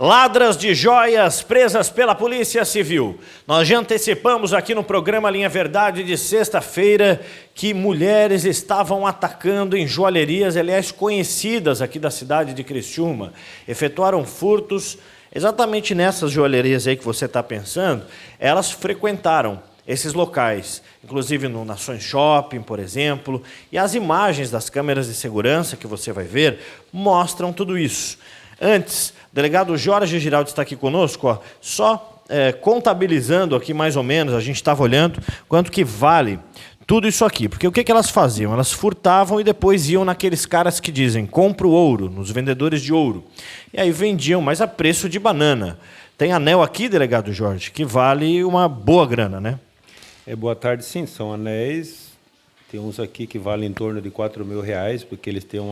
Ladras de joias presas pela Polícia Civil. Nós já antecipamos aqui no programa Linha Verdade de sexta-feira que mulheres estavam atacando em joalherias, aliás, conhecidas aqui da cidade de Criciúma. Efetuaram furtos exatamente nessas joalherias aí que você está pensando. Elas frequentaram esses locais, inclusive no Nações Shopping, por exemplo, e as imagens das câmeras de segurança que você vai ver mostram tudo isso. Antes, o delegado Jorge Giraldi está aqui conosco, ó, só contabilizando aqui mais ou menos, a gente estava olhando quanto que vale tudo isso aqui. Porque o que elas faziam? Elas furtavam e depois iam naqueles caras que dizem, compro ouro, nos vendedores de ouro. E aí vendiam, mas a preço de banana. Tem anel aqui, delegado Jorge, que vale uma boa grana, né? Boa tarde, sim, são anéis, tem uns aqui que valem em torno de R$4.000, porque eles têm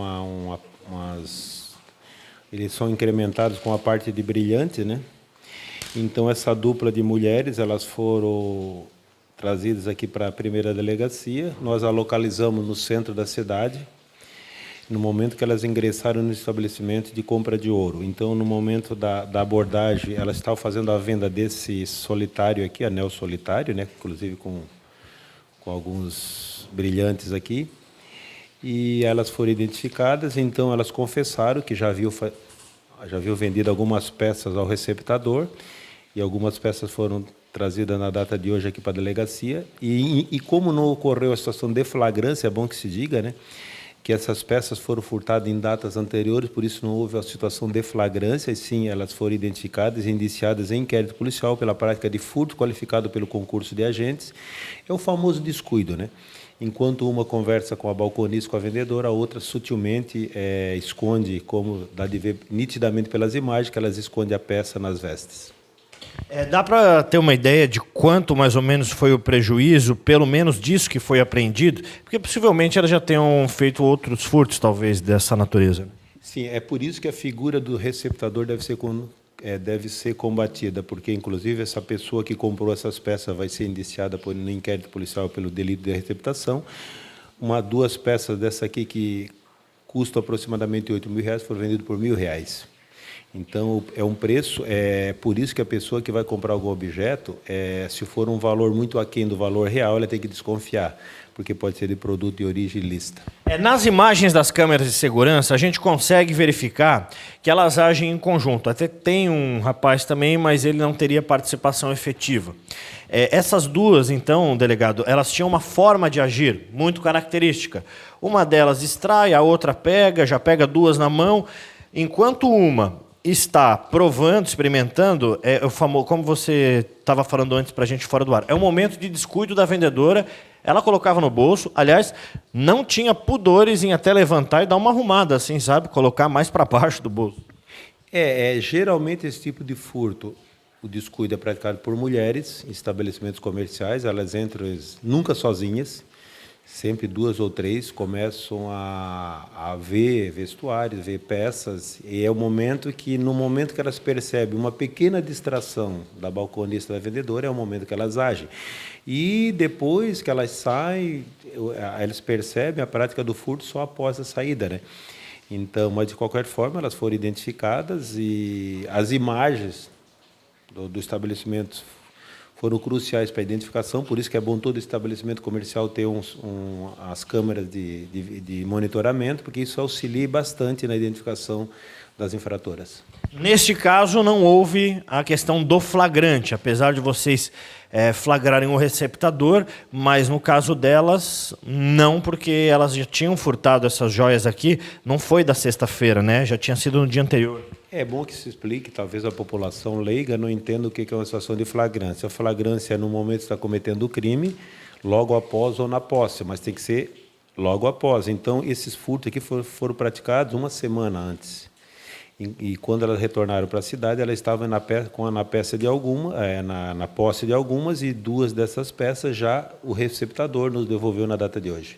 eles são incrementados com a parte de brilhante, né? Então, essa dupla de mulheres, elas foram trazidas aqui para a primeira delegacia, nós a localizamos no centro da cidade, no momento que elas ingressaram no estabelecimento de compra de ouro. Então, no momento da abordagem, elas estavam fazendo a venda desse solitário aqui, anel solitário, né? Inclusive com alguns brilhantes aqui. E elas foram identificadas, então elas confessaram que já haviam vendido algumas peças ao receptador, e algumas peças foram trazidas na data de hoje aqui para a delegacia. E como não ocorreu a situação de flagrância, é bom que se diga, né? Que essas peças foram furtadas em datas anteriores, por isso não houve a situação de flagrância, e sim, elas foram identificadas e indiciadas em inquérito policial pela prática de furto qualificado pelo concurso de agentes. É o famoso descuido, né? Enquanto uma conversa com a balconista, com a vendedora, a outra sutilmente esconde, como dá de ver nitidamente pelas imagens, que elas escondem a peça nas vestes. Dá para ter uma ideia de quanto mais ou menos foi o prejuízo, pelo menos disso que foi apreendido? Porque possivelmente elas já tenham feito outros furtos, talvez, dessa natureza. Sim, é por isso que a figura do receptador deve ser combatida, porque, inclusive, essa pessoa que comprou essas peças vai ser indiciada no inquérito policial pelo delito de receptação. Duas peças dessa aqui que custam aproximadamente R$8.000 foram vendidas por R$1.000. Então, é um preço, por isso que a pessoa que vai comprar algum objeto, se for um valor muito aquém do valor real, ela tem que desconfiar, porque pode ser de produto de origem ilícita. Nas imagens das câmeras de segurança, a gente consegue verificar que elas agem em conjunto. Até tem um rapaz também, mas ele não teria participação efetiva. Essas duas, então, delegado, elas tinham uma forma de agir muito característica. Uma delas distrai, a outra pega, já pega duas na mão, enquanto uma está provando, experimentando, o famoso, como você estava falando antes para a gente fora do ar, é um momento de descuido da vendedora, ela colocava no bolso, aliás, não tinha pudores em até levantar e dar uma arrumada, assim, sabe? Colocar mais para baixo do bolso. Geralmente esse tipo de furto, o descuido é praticado por mulheres em estabelecimentos comerciais, elas entram nunca sozinhas, sempre duas ou três, começam a ver vestuários, ver peças, e é o momento que, no momento que elas percebem uma pequena distração da balconista da vendedora, é o momento que elas agem. E depois que elas saem, elas percebem a prática do furto só após a saída, né? Então, mas de qualquer forma, elas foram identificadas e as imagens do estabelecimento foram cruciais para a identificação, por isso que é bom todo estabelecimento comercial ter as câmeras de monitoramento, porque isso auxilia bastante na identificação das infratoras. Neste caso, não houve a questão do flagrante, apesar de vocês flagrarem o receptador, mas no caso delas, não, porque elas já tinham furtado essas joias aqui, não foi da sexta-feira, né? Já tinha sido no dia anterior. É bom que se explique, talvez a população leiga não entenda o que é uma situação de flagrância. A flagrância é no momento que está cometendo o crime, logo após ou na posse, mas tem que ser logo após. Então, esses furtos aqui foram praticados uma semana antes. E quando elas retornaram para a cidade, elas estavam na posse de algumas, e duas dessas peças já o receptador nos devolveu na data de hoje.